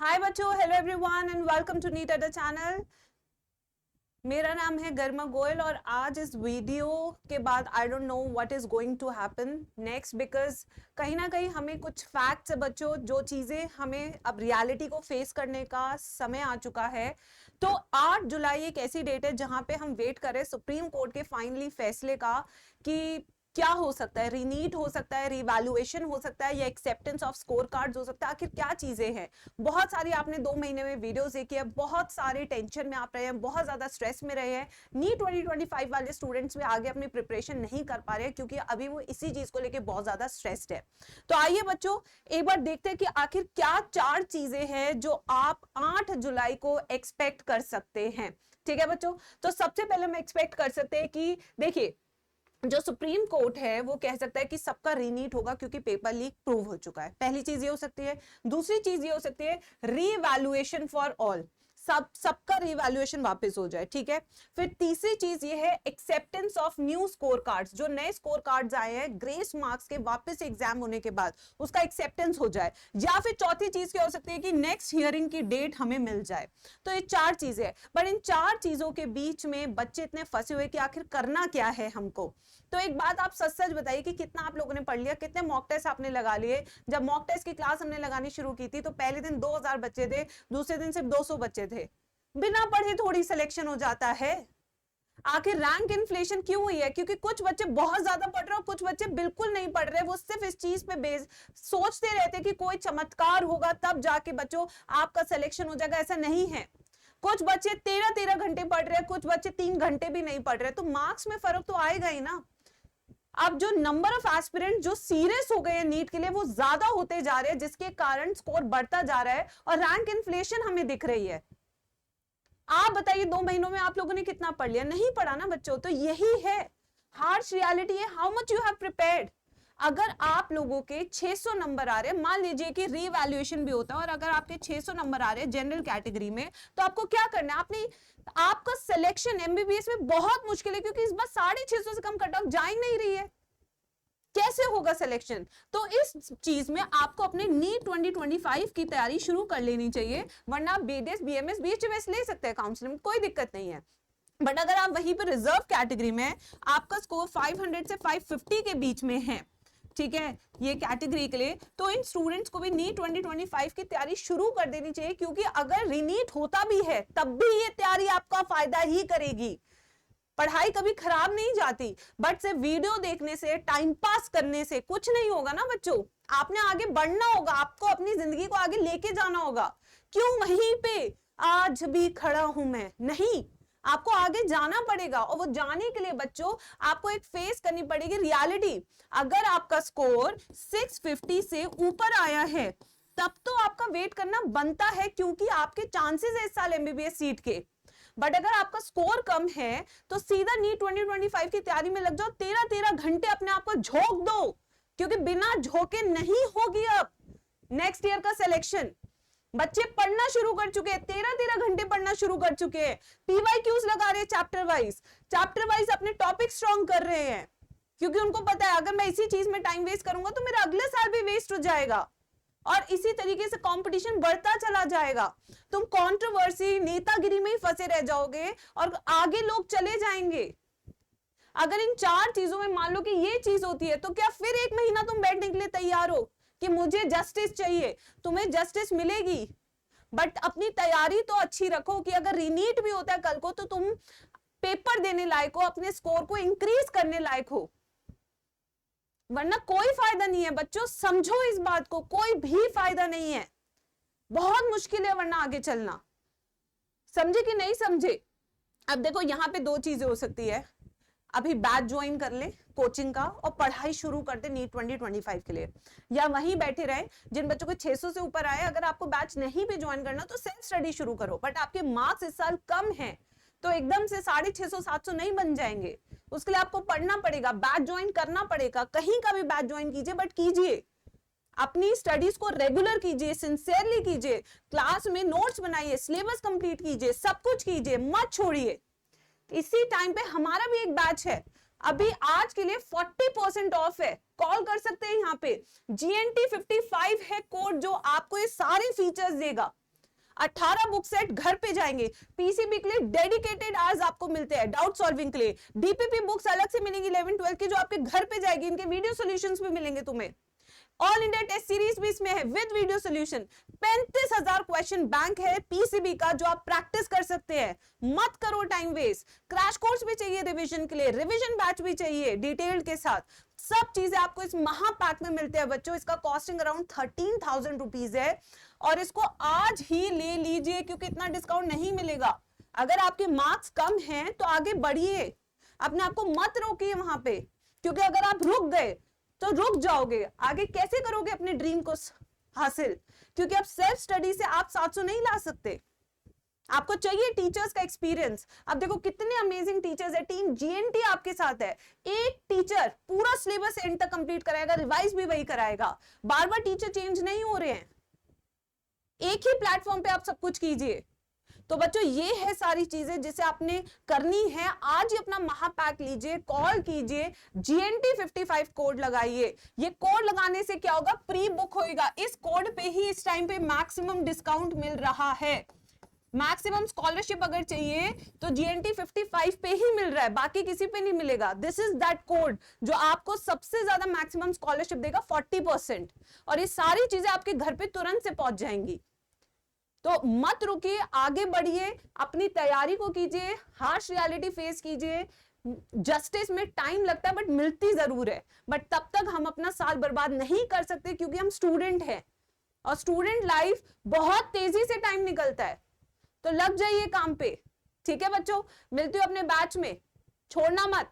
हाय बच्चों, hello everyone and welcome to NEET Adda channel. मेरा नाम है गरिमा गोयल और आज इस वीडियो के बाद I don't know what is going to happen next, because कहीं ना कहीं हमें कुछ फैक्ट्स है बच्चों, जो चीजें हमें अब रियलिटी को फेस करने का समय आ चुका है। तो 8 जुलाई एक ऐसी डेट है जहां पे हम वेट कर रहे हैं सुप्रीम कोर्ट के फाइनली फैसले का कि क्या हो सकता है, रीनीट हो सकता है, रिवैल्यूएशन हो सकता है या एक्सेप्टेंस ऑफ स्कोर कार्ड्स हो सकता है। आखिर क्या चीजें हैं। बहुत सारी आपने 2 महीने में वीडियोस देखी है, बहुत सारे टेंशन में आप रहे हैं, बहुत ज्यादा स्ट्रेस में रहे हैं। नीट 2025 वाले स्टूडेंट्स में आगे अपनी प्रिपरेशन नहीं कर पा रहे हैं क्योंकि अभी वो इसी चीज को लेके बहुत ज्यादा स्ट्रेस्ड है। तो आइए बच्चों एक बार देखते हैं कि आखिर क्या 4 चीजें हैं जो आप 8 जुलाई को एक्सपेक्ट कर सकते हैं। ठीक है बच्चों, तो सबसे पहले हम एक्सपेक्ट कर सकते हैं कि देखिए, जो सुप्रीम कोर्ट है वो कह सकता है कि सबका रीनीट होगा क्योंकि पेपर लीक प्रूव हो चुका है। पहली चीज ये हो सकती है। दूसरी चीज ये हो सकती है रीवैल्यूएशन फॉर ऑल, सबका रिवैल्यूएशन वापस हो जाए। ठीक है। फिर तीसरी चीज ये है acceptance of new score cards, जो नए स्कोर कार्ड्स आए हैं ग्रेस मार्क्स के वापस एग्जाम होने के बाद उसका एक्सेप्टेंस हो जाए। या फिर चौथी चीज क्या हो सकती है कि नेक्स्ट हियरिंग की डेट हमें मिल जाए। तो ये 4 चीजें हैं, बट इन 4 चीजों के बीच में बच्चे इतने फंसे हुए कि आखिर करना क्या है हमको। तो एक बात आप सच सच बताइए कि कितना आप लोगों ने पढ़ लिया, कितने मॉक टेस्ट आपने लगा लिए। जब मॉक टेस्ट की क्लास हमने लगानी शुरू की थी तो पहले दिन 2000 बच्चे थे, दूसरे दिन सिर्फ 200 बच्चे थे। बिना पढ़े थोड़ी सिलेक्शन हो जाता है। आखिर रैंक इन्फ्लेशन क्यों हुई है? क्योंकि कुछ बच्चे बहुत ज्यादा पढ़ रहे और कुछ बच्चे बिल्कुल नहीं पढ़ रहे। वो सिर्फ इस चीज पे बेस सोचते रहते कि कोई चमत्कार होगा तब जाके बच्चों आपका सिलेक्शन हो जाएगा। ऐसा नहीं है। कुछ बच्चे 13-13 घंटे पढ़ रहे हैं, कुछ बच्चे 3 घंटे भी नहीं पढ़ रहे, तो मार्क्स में फर्क तो आएगा ही ना। अब जो नंबर ऑफ एस्पिरेंट जो सीरियस हो गए हैं नीट के लिए वो ज्यादा होते जा रहे हैं, जिसके कारण स्कोर बढ़ता जा रहा है और रैंक इन्फ्लेशन हमें दिख रही है। आप बताइए 2 महीनों में आप लोगों ने कितना पढ़ लिया? नहीं पढ़ा ना बच्चों। तो यही है हार्श रियलिटी है, how much you have prepared. अगर आप लोगों के 600 नंबर आ रहे हैं, मान लीजिए कि रीवैल्यूएशन भी होता है, और अगर आपके 600 नंबर आ रहे हैं जनरल कैटेगरी में, तो आपको क्या करना है? आपने आपका सिलेक्शन एमबीबीएस में बहुत मुश्किल है क्योंकि इस बार 650 से कम कट ऑफ जा ही नहीं रही है। कैसे होगा सिलेक्शन? तो इस चीज में आपको अपने नीट 2025 की तैयारी शुरू कर लेनी चाहिए, वरना बीडीएस, बीएमएस, बीएचएमएस ले सकते हैं काउंसलिंग, कोई दिक्कत नहीं है। बट अगर आप वहीं पर रिजर्व कैटेगरी में आपका स्कोर 500 से 550 के बीच में है, ठीक है, ये कैटेगरी के लिए, तो इन स्टूडेंट्स को भी नीट 2025 की तैयारी शुरू कर देनी चाहिए, क्योंकि अगर रीनीट होता भी है तब भी ये तैयारी आपका फायदा ही करेगी। पढ़ाई कभी खराब नहीं जाती, बट से वीडियो देखने से, टाइम पास करने से कुछ नहीं होगा ना बच्चों। आपने आगे बढ़ना होगा, आपको अपनी जिंदगी को आगे लेके जाना होगा। क्यों वहीं पे आज भी खड़ा हूं मैं? नहीं, आपको आगे जाना पड़ेगा, और वो जाने के लिए बच्चों आपको एक फेस करनी पड़ेगी रियलिटी। अगर आपका स्कोर 650 से ऊपर आया है तब तो आपका वेट करना बनता है, क्योंकि आपके चांसेस है इस साल एमबीबीएस सीट के। बट अगर आपका स्कोर कम है तो सीधा नीट 2025 की तैयारी में लग जाओ, 13-13 घंटे अपने आप को झोंक दो, क्योंकि बिना झोंके नहीं होगी अब नेक्स्ट ईयर का सिलेक्शन। बच्चे पढ़ना शुरू कर चुके हैं, 13-13 घंटे पढ़ना शुरू कर चुके हैं, पीवाईक्यूज लगा रहे हैं, चैप्टर वाइज अपने टॉपिक स्ट्रॉन्ग कर रहे हैं, क्योंकि उनको पता है अगर मैं इसी चीज में टाइम वेस्ट करूंगा तो मेरा अगले साल भी वेस्ट हो जाएगा, और इसी तरीके से कंपटीशन बढ़ता चला जाएगा। तुम कंट्रोवर्सी, नेतागिरी में ही फंसे रह जाओगे और आगे लोग चले जाएंगे। अगर इन 4 चीजों में मान लो कि ये चीज होती है, तो क्या फिर 1 महीना तुम बैठने के लिए तैयार हो कि मुझे जस्टिस चाहिए? तुम्हें जस्टिस मिलेगी, बट अपनी तैयारी तो अच्छी रखो कि अगर रीनीट भी होता है कल को तो तुम पेपर देने लायक हो, अपने स्कोर को इंक्रीज करने लायक हो, वरना कोई फायदा नहीं है बच्चों। समझो इस बात को, कोई भी फायदा नहीं है, बहुत मुश्किल है वरना आगे चलना। समझे कि नहीं समझे? अब देखो यहां पे 2 चीजें हो सकती है, अभी बैच ज्वाइन कर ले कोचिंग का और पढ़ाई शुरू कर दे नीट 2025 के लिए, या वहीं बैठे रहे। जिन बच्चों को 600 से ऊपर आए, अगर आपको बैच नहीं भी ज्वाइन करना तो सेल्फ स्टडी शुरू करो, बट आपके मार्क्स इस साल कम है तो एकदम से 650-700 नहीं बन जाएंगे। उसके लिए आपको पढ़ना पड़ेगा, बैच ज्वाइन करना पड़ेगा, कहीं का भी बैच ज्वाइन कीजिए, बट कीजिए, अपनी स्टडीज को रेगुलर कीजिए, सिंसियरली कीजिए, क्लास में नोट्स बनाइए, सिलेबस कंप्लीट कीजिए, सब कुछ कीजिए, मत छोड़िए। इसी टाइम पे हमारा भी एक बैच है, अभी आज के लिए 40% ऑफ है, कॉल कर सकते हैं। यहाँ पे GNT 55 है कोड, जो आपको ये सारे फीचर्स देगा। 18 बुक सेट घर पे जाएंगे, पीसीबी के लिए डेडिकेटेड आवर्स आपको मिलते हैं, डाउट सॉल्विंग के लिए, डीपीपी बुक्स अलग से मिलेंगी 11-12 की जो आपके घर पे जाएगी, इनके वीडियो सॉल्यूशंस भी मिलेंगे तुम्हें, ऑल इंडिया टेस्ट सीरीज भी इसमें है with video solution, 35,000 question bank है पीसीबी का जो आप प्रैक्टिस कर सकते हैं, मत करो टाइम वेस्ट, क्रैश कोर्स भी चाहिए रिवीजन के लिए, रिवीजन बैच भी चाहिए डिटेल्ड के साथ, सब चीजें आपको इस महापैक में मिलते हैं बच्चों, इसका कॉस्टिंग अराउंड 13,000 रुपीज है और इसको आज ही ले लीजिए क्योंकि इतना डिस्काउंट नहीं मिलेगा, अगर आपके मार्क्स कम हैं तो आगे बढ़िए, अपने आप को मत रोकिए वहां पे, क्योंकि अगर आप रुक गए तो रुक जाओगे, आगे कैसे करोगे अपने ड्रीम को हासिल, क्योंकि आप सेल्फ स्टडी से आप 700 नहीं ला सकते, आपको चाहिए टीचर्स का एक्सपीरियंस। अब देखो कितने अमेजिंग टीचर्स है, टीम जीएनटी आपके साथ है, एक टीचर पूरा सिलेबस एंड तक कंप्लीट कराएगा, रिवाइज भी वही कराएगा, बार बार टीचर चेंज नहीं हो रहे हैं, एक ही प्लेटफॉर्म पे आप सब कुछ कीजिए। तो बच्चों ये है सारी चीजें जिसे आपने करनी है, आज ही अपना महापैक लीजिए, कॉल कीजिए, GNT 55 कोड लगाइए, ये कोड लगाने से क्या होगा, प्री बुक होएगा, इस कोड पे ही इस टाइम पे मैक्सिमम डिस्काउंट मिल रहा है, मैक्सिमम स्कॉलरशिप अगर चाहिए तो GNT 55 पे ही मिल रहा है, बाकी किसी पे नहीं मिलेगा, दिस इज दैट कोड जो आपको सबसे ज्यादा मैक्सिमम स्कॉलरशिप देगा 40%, और ये सारी चीजें आपके घर पे तुरंत से पहुंच जाएंगी। तो मत रुकिए, आगे बढ़िए, अपनी तैयारी को कीजिए, हार्श रियलिटी फेस कीजिए, जस्टिस में टाइम लगता है बट मिलती जरूर है, बट तब तक हम अपना साल बर्बाद नहीं कर सकते क्योंकि हम स्टूडेंट हैं और स्टूडेंट लाइफ बहुत तेजी से टाइम निकलता है, तो लग जाइए काम पे, ठीक है बच्चों, मिलती हूँ अपने बैच में, छोड़ना मत।